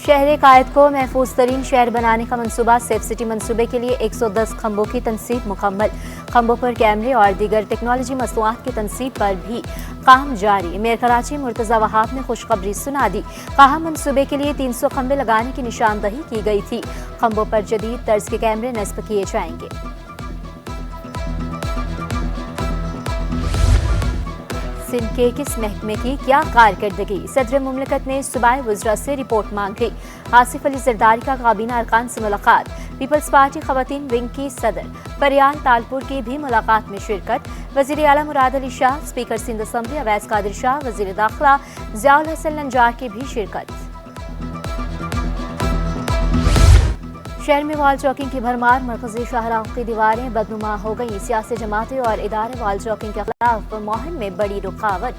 शहर कायद को महफूज तरीन शहर बनाने का मंसूबा सेफ सिटी मंसूबे के लिए 110 खंबों की तनसीब मुकम्मल। खंबों पर कैमरे और दीगर टेक्नोलॉजी मसनूआत की तनसीब पर भी काम जारी। मेयर कराची मुर्तज़ा वहाब ने खुशखबरी सुना दी। कहा मंसूबे के लिए 300 खंबे लगाने की निशानदही की गई थी। खंबों पर जदीद तर्ज के कैमरे नस्ब किए जाएंगे। सिंध के किस महकमे की क्या कारकर्दगी? सदर मुमलिकत ने सूबाई वज़रा से रिपोर्ट मांग ली। आसिफ अली ज़रदारी का काबीना अरकान से मुलाकात। पीपल्स पार्टी ख़वातीन विंग की सदर फरियाल तालपुर की भी मुलाकात में शिरकत। वज़ीर आला मुराद अली शाह, स्पीकर सिंध असम्बली अवैस कादिर शाह, वज़ीर दाखिला ज़ियाउल हसन नंजार की भी शिरकत। शहर में वॉल चॉकिंग की भरमार। मरकजी शाहराह की दीवारें बदनुमा हो गई। सियासी जमातें और इदारे वॉल चॉकिंग के खिलाफ मुहिम में बड़ी रुकावट।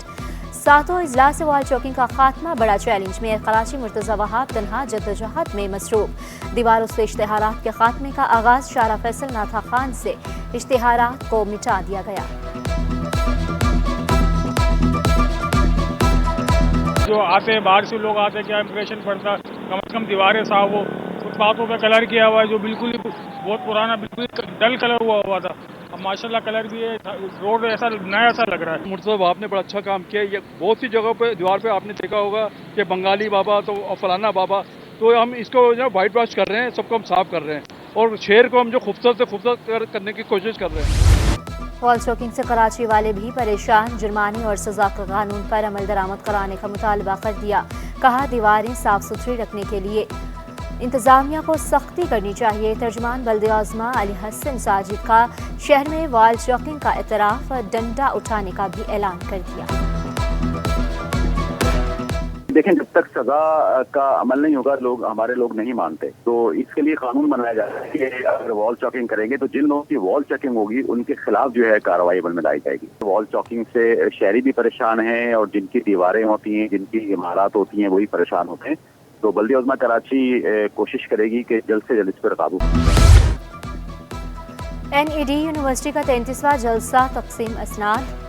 सातों इजलास से वॉल चॉकिंग का खात्मा बड़ा चैलेंज। मेयर कराची मुर्तज़ा वहाब तनहा जद्दोजहद में मसरूफ। दीवारों से इश्तिहारात के खात्मे का आगाज। शारा फैसल नाथा खान से इश्तिहारात को मिटा दिया गया। जो आते बाहर से लोग आते, क्या इम्प्रेशन पड़ता, कम से कम दीवारें साफ हो। फुटपाथों पे कलर किया हुआ है जो बिल्कुल ही बहुत पुराना, बिल्कुल डल कलर हुआ था। अब माशाल्लाह कलर भी है, रोड ऐसा नया सा लग रहा है। मुर्तज़ा वहाब ने बड़ा अच्छा काम किया। ये बहुत सी जगहों पे दीवार पे आपने देखा होगा कि बंगाली बाबा तो और फलाना बाबा, तो हम इसको जो वाइट वॉश कर रहे हैं, सबको हम साफ कर रहे हैं और शहर को हम जो खूबसूरत से खूबसूरत करने की कोशिश कर रहे हैं। वॉल चॉकिंग से कराची वाले भी परेशान। जुर्माने और सजा का कानून पर अमल दरामद कराने का मुतालबा कर दिया। कहा दीवारें साफ सुथरी रखने के लिए इंतजामिया को सख्ती करनी चाहिए। तर्जुमान बल्दे आज़मा अली हसन साजिद का शहर में वॉल चॉकिंग का इतराफ डंडा उठाने का भी ऐलान कर दिया। देखें, जब तक सजा का अमल नहीं होगा हमारे लोग नहीं मानते, तो इसके लिए कानून बनाया जा रहा है कि अगर वॉल चॉकिंग करेंगे तो जिन लोगों की वॉल चॉकिंग होगी उनके खिलाफ जो है कार्रवाई अमल में लाई जाएगी। वॉल चॉकिंग से शहरी भी परेशान हैं और जिनकी दीवारें होती हैं, जिनकी इमारत होती हैं, वही परेशान होते हैं। तो बल्दी आज़मा कराची कोशिश करेगी कि जल्द से जल्द इस पर काबू। NED यूनिवर्सिटी का 33वां जलसा तकसीम असनाद।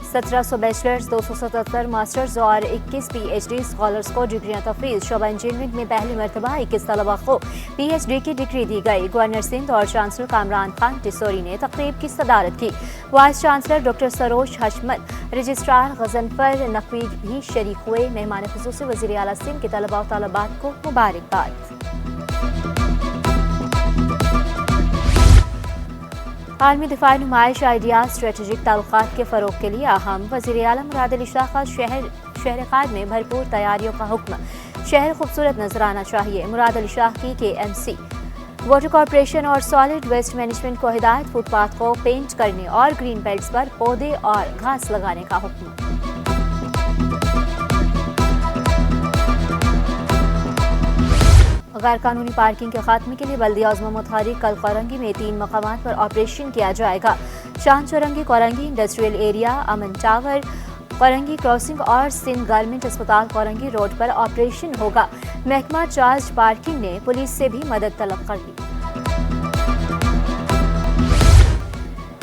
1700 बैचलर्स, 277 मास्टर्स और 21 PhD स्कॉलर्स को डिग्रियां तफवीज़। शोबा इंजीनियरिंग में पहली मरतबा 21 तलबा को PhD की डिग्री दी गई। गवर्नर सिंध और चांसलर कामरान खान टिसोरी ने तकरीब की सदारत की। वाइस चांसलर डॉक्टर सरोज हशमत, रजिस्ट्रार गजनफर नकवी भी शरीक हुए। मेहमान खुसूसी वज़ीर आला सिंध के तलबा और तलबात को मुबारकबाद। आलमी दिफाई नुमाइश आइडिया स्ट्रेटेजिक ताल्लुकात के फ़रोग के लिए अहम। वज़ीर आला मुराद अली शाह का शहर कायद में भरपूर तैयारियों का हुक्म। शहर खूबसूरत नजर आना चाहिए। मुराद अली शाह की KMC, वाटर कॉरपोरेशन और सॉलिड वेस्ट मैनेजमेंट को हिदायत। फुटपाथ को पेंट करने और ग्रीन बेल्ट्स पर पौधे और घास लगाने का हुक्म। गैर कानूनी पार्किंग के खात्मे के लिए बल्दी आज़मा मुतहरिक। कल कोरंगी में 3 मकामात पर ऑपरेशन किया जाएगा। शान चौरंगी, कोरंगी इंडस्ट्रियल एरिया, अमन टावर, कोरंगी क्रॉसिंग और सिंध गवर्नमेंट अस्पताल कोरंगी रोड पर ऑपरेशन होगा। महकमा चार्ज पार्किंग ने पुलिस से भी मदद तलब कर ली।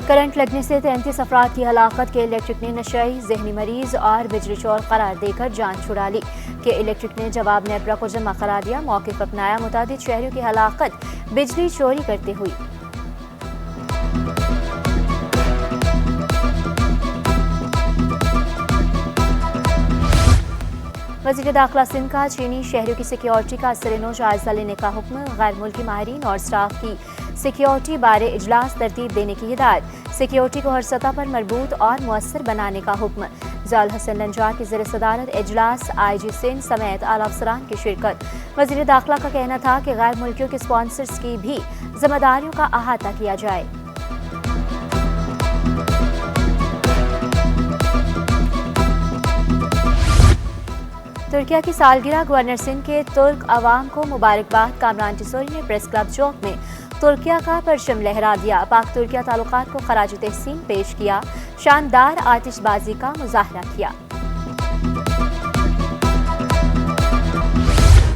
करंट लगने से 33 अफराद की हलाकत। के इलेक्ट्रिक ने नशई, जहनी मरीज और बिजली चोर करार देकर जान छुड़ा ली। के इलेक्ट्रिक ने जवाब नेपरा को जमा करा दिया। मौके पर अपनाया। मुतादिद शहरियों की हलाकत बिजली चोरी करते हुई। वज़ीर दाखिला सिंध का चीनी शहरियों की सिक्योरिटी का असर-ए-नौ जायजा लेने का हुक्म। गैर मुल्की माहिरीन और स्टाफ की सिक्योरिटी बारे इजलास तरतीब देने की हिदायत। सिक्योरिटी को हर सतह पर मरबूत और मुअस्सर बनाने का हुक्म। ज़ियाउल हसन नंजार की ज़ेर सदारत इजलास। IG सिंध समेत आला अफसरान की शिरकत। वज़ीर दाखिला का कहना था कि गैर मुल्कियों के स्पॉन्सर्स की भी जिम्मेदारियों का अहाता किया जाए। तुर्किया की सालगिरह। गवर्नर सिंध के तुर्क अवाम को मुबारकबाद। कामरान टिसोरी ने प्रेस क्लब चौक में तुर्किया का परचम लहरा दिया। पाक तुर्किया ताल्लुकात को खराज तहसीन पेश किया। शानदार आतिशबाजी का मुजाहरा किया।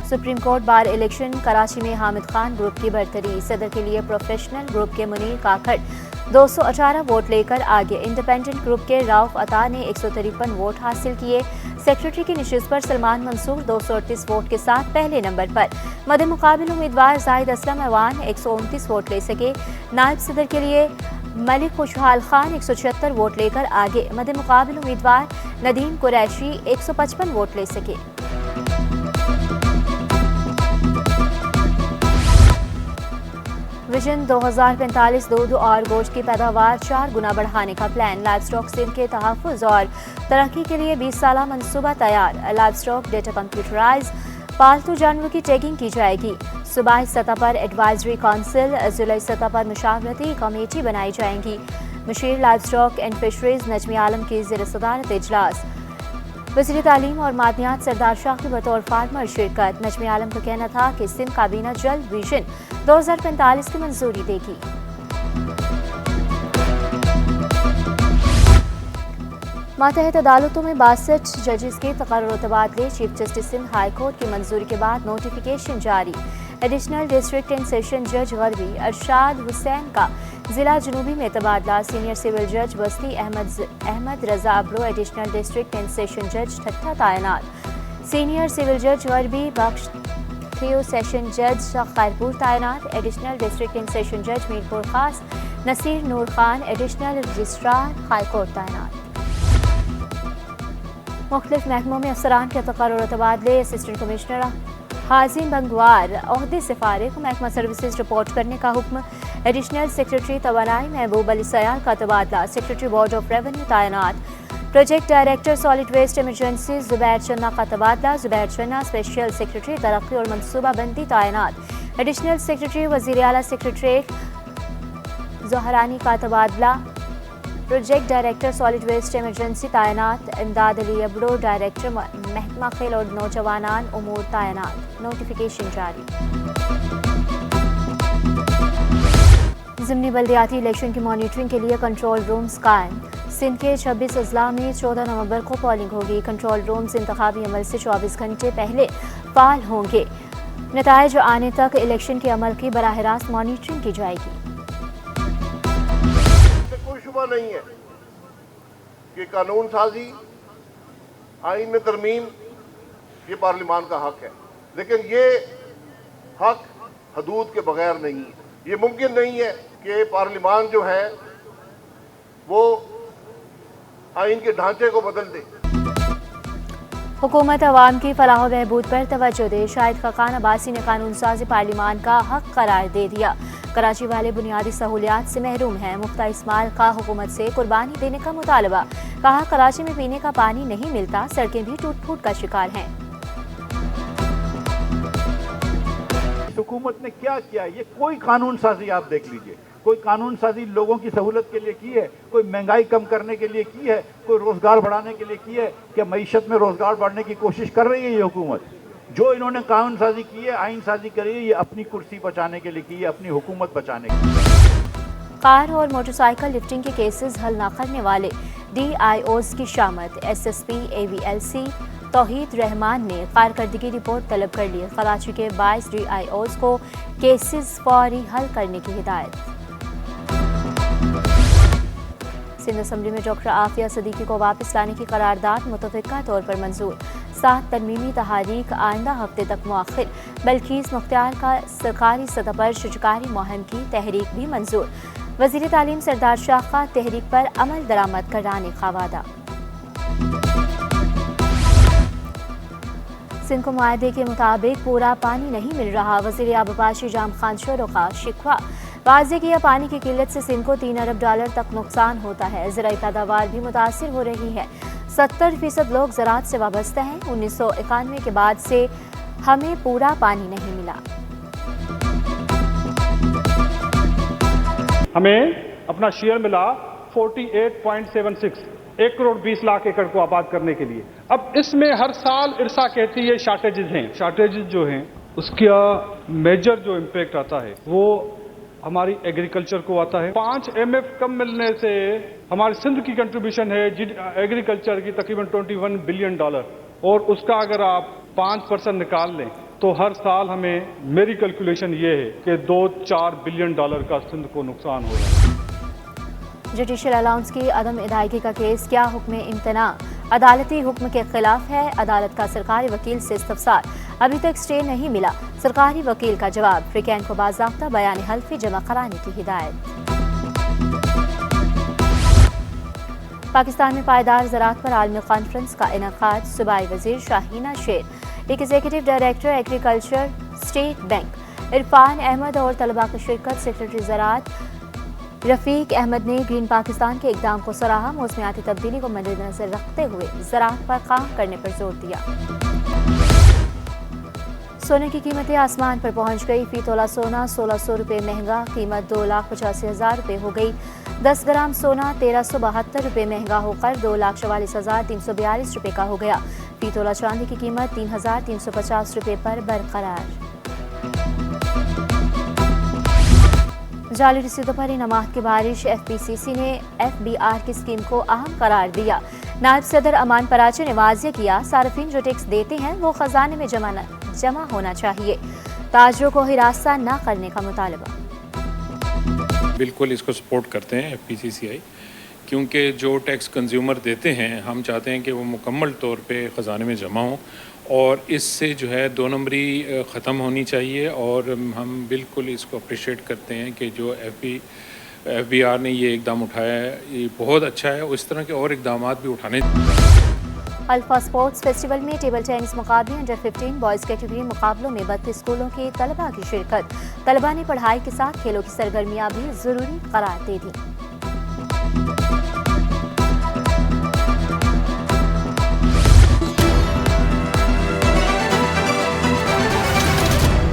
Supreme court bar election. Karachi में हामिद खान ग्रुप की बरतरी। सदर के लिए प्रोफेशनल ग्रुप के मुनीर काकड़ 218 वोट लेकर आगे। इंडिपेंडेंट ग्रुप के रऊफ अता ने 153 वोट हासिल किए। सेक्रेटरी की नशिस्त पर सलमान मंसूर 238 वोट के साथ पहले नंबर पर। मद मुकाबिल उम्मीदवार जाहिद असलम अवान 129 वोट ले सके। नायब सदर के लिए मलिक खुशहाल खान 176 वोट लेकर आगे। मद मुकाबिल उम्मीदवार नदीम कुरैशी 155 वोट ले सके। विजन 2045 दूध और गोश्त की पैदावार 4 गुना बढ़ाने का प्लान। लाइव स्टॉक सेल के तहफ़्फ़ुज़ और तरक्की के लिए 20 साला मनसूबा तैयार। Livestock data computerise. पालतू जानवरों की टैगिंग की जाएगी। सूबाई सतह पर एडवाइजरी काउंसिल, जिला सतह पर मशावरती कमेटी बनाई जाएंगी। मशीर livestock and fisheries Najmi Alam की ज़ेर सदारत इजलास। वज़ीर तालीम और मादनियात सरदार शाह की बतौर फार्मर शिरकत। नजमी आलम का कहना था कि सिंध काबीना जल्द विजन 2045 की मंजूरी देगी। मातहत अदालतों में 62 जजेस के तकर्रुर तबादले। Chief justice Sindh high court की मंजूरी के बाद नोटिफिकेशन जारी। एडिशनल डिस्ट्रिक्ट एंड सेशन जज गरबी अरशाद हुसैन का जिला जनूबी में तबादला। सीनियर सिविल जज बस्ती अहमद रजा अब्रो एडिशनल डिस्ट्रिक्ट एंड सेशन जज ठट्ठा तैनात। सीनियर सिविल जज गरबी बख्श थियो सेशन जज खैरपुर तैनात। एडिशनल डिस्ट्रिक्ट एंड सेशन जज Mirpur Khas Naseer Noor Khan additional registrar high court तैनात। मुख्तलिफ महकमों में अफसरान के तकर्रुर तबादले। असिस्टेंट कमिश्नर हाजिम बंगवार ओहदे से फारिग। महकमा सर्विसेज रिपोर्ट करने का हुक्म। एडिशनल सेक्रेटरी तवानाई महबूब अली सयाल का तबादला। सेक्रेटरी बोर्ड ऑफ रेवेन्यू तैनात। Project director solid waste emergency Zubair Channa का तबादला। जुबैर चन्ना स्पेशल सेक्रेटरी तरक्की और मनसूबा बंदी तैनात। एडिशनल सेक्रेटरी वज़ीर आला सेक्रेटरीट ज़हरानी का तबादला। Project director solid waste emergency तैनात। इमदाद अली अब्रो डायरेक्टर महकमा खेल और नौजवानान उमूर तैनात। नोटिफिकेशन जारी। ज़िमनी बल्दियाती इलेक्शन की मॉनिटरिंग के लिए कंट्रोल रूम्स कायम। सिंध के 26 अजला में 14 नवंबर को पोलिंग होगी। कंट्रोल रूम्स इंतखाबी अमल से 24 घंटे पहले फाल होंगे। नताइज आने तक इलेक्शन के अमल की बराह रास्त मॉनिटरिंग की जाएगी। कोई शुबा नहीं है कि कानून साजी, आइन में तरमीम ये पार्लिमान का हक है, लेकिन ये हक हदूद के बगैर नहीं है। ये मुमकिन नहीं है कि पार्लिमान जो है वो आइन के ढांचे को बदल दे। हुकूमत अवाम की फलाह बहबूद पर तवज्जो दे। शाहिद खाकान अब्बासी ने कानून साज़ी पार्लिमान का हक करार दे दिया। कराची वाले बुनियादी सहूलियात से महरूम हैं। मुफ्ता इस्माइल का हुकूमत से कुर्बानी देने का मुतालबा। कहा कराची में पीने का पानी नहीं मिलता, सड़कें भी टूट फूट का शिकार हैं। हुकूमत ने क्या किया, ये कोई कानून साजी आप देख लीजिए, कोई कानून साजी लोगों की सहूलत के लिए की है, कोई महंगाई कम करने के लिए की है, कोई रोजगार बढ़ाने के लिए की है। क्या मईशत में रोजगार बढ़ाने की कोशिश कर रही है ये हुकूमत? जो इन्होंने कानून साजी की है, आइन साजी करी है, ये अपनी कुर्सी बचाने के लिए की है, अपनी हुकूमत बचाने के लिए। कार और मोटरसाइकिल लिफ्टिंग के केसेस हल न करने वाले DIOs की शामत। SSP AVLC तौहीद रहमान ने कारकर्दगी रिपोर्ट तलब कर ली। कराची के 22 DIOs को केसेस फौरी हल करने की हिदायत। सिंध असम्बली में डॉक्टर आफिया सदीकी को वापस लाने की करारदाद मुतफ़िक़ा तौर पर मंजूर। 7 तरमीमी तहारीक आइंदा हफ्ते तक मुअख्खर। बल्कीस मुख्तियार का सरकारी सतह पर शुजकारी मुहिम की तहरीक भी मंजूर। वज़ीर तालीम सरदार शाह का तहरीक पर अमल दरामद कराने का वादा। सिंध को मुआहदे के मुताबिक पूरा पानी नहीं मिल रहा। वज़ीर आबपाशी जाम खान शोरो का शिकवा। वाज़े किया पानी की किल्लत से सिंध को $3 अरब तक नुकसान होता है। ज़राई पैदावार भी मुतासिर हो रही है। 70% लोग ज़राअत से वाबस्ता हैं। 1991 के बाद से हमें पूरा पानी नहीं मिला। हमें अपना शेयर मिला 48.76, 1 करोड़ 20 लाख एकड़ को आबाद करने के लिए। अब इसमें हर साल इरसा कहती है शार्टेजेस हैं। शार्टेजेस जो हैं उसका मेजर जो इम्पैक्ट आता है वो हमारी एग्रीकल्चर को आता है। 5 MF कम मिलने से हमारे सिंध की कंट्रीब्यूशन है एग्रीकल्चर की तकरीबन $21 बिलियन, और उसका अगर आप 5% निकाल लें तो हर साल हमें, मेरी कैलकुलेशन ये है कि $2-4 बिलियन का सिंध को नुकसान हो रहा है। जुडिशल अलाउंस की अदम अदायगी का केस, क्या हुक्म इम्तना अदालती हुक्म के खिलाफ है? अदालत का सरकारी वकील से इस्तफसार, अभी तक स्टे नहीं मिला। सरकारी वकील का जवाब, फ्रीकैन को बाज़ाब्ता बयान हल्फी जमा कराने की हिदायत। पाकिस्तान में पायदार ज़राअत पर आलमी कॉन्फ्रेंस का इनेकाद, सूबाई वज़ीर Shaheena Sher, executive director agriculture state bank Irfan Ahmed और तलबा की शिरकत। सेक्रेटरी ज़राअत रफ़ीक अहमद ने ग्रीन पाकिस्तान के इक़दाम को सराहा, मौसमियाती तब्दीली को मद्देनज़र रखते हुए ज़राअत पर काम करने पर जोर दिया। सोने की कीमतें आसमान पर पहुंच गई। फी तोला सोना 1600 रुपये महंगा, कीमत 2,85,000 रुपये हो गई। 10 ग्राम सोना 1,372 रुपये महंगा होकर 2,44,342 रुपये का हो गया। फी तोला चांदी की कीमत 3,350 रुपये पर बरकरार। जाली रसीदों पर इनामात की बारिश, FPCC ने FBR की स्कीम को अहम करार दिया। नायब सदर अमान पराचे ने वाज़ेह किया, सार्फिन जो टैक्स देते हैं वो खजाने में जमा होना चाहिए। ताजरों को हिरासा न करने का मुतालबा। बिल्कुल इसको सपोर्ट करते हैं FPCCI, क्योंकि जो टैक्स कंज्यूमर देते हैं हम चाहते हैं कि वो मुकम्मल तौर पे ख़जाने में जमा हो और इससे जो है 2 नंबरी ख़त्म होनी चाहिए। और हम बिल्कुल इसको अप्रिशिएट करते हैं कि जो FBR ने ये इक़दाम उठाया है, ये बहुत अच्छा है। इस तरह के और इक़दाम भी उठाने। अल्फा स्पोर्ट्स फेस्टिवल में टेबल टेनिस मुकाबले, अंडर 15 बॉयज़ कैटेगरी मुकाबलों में 32 स्कूलों के तलबा की शिरकत। तलबा ने पढ़ाई के साथ खेलों की सरगर्मियाँ भी ज़रूरी करार दे दी।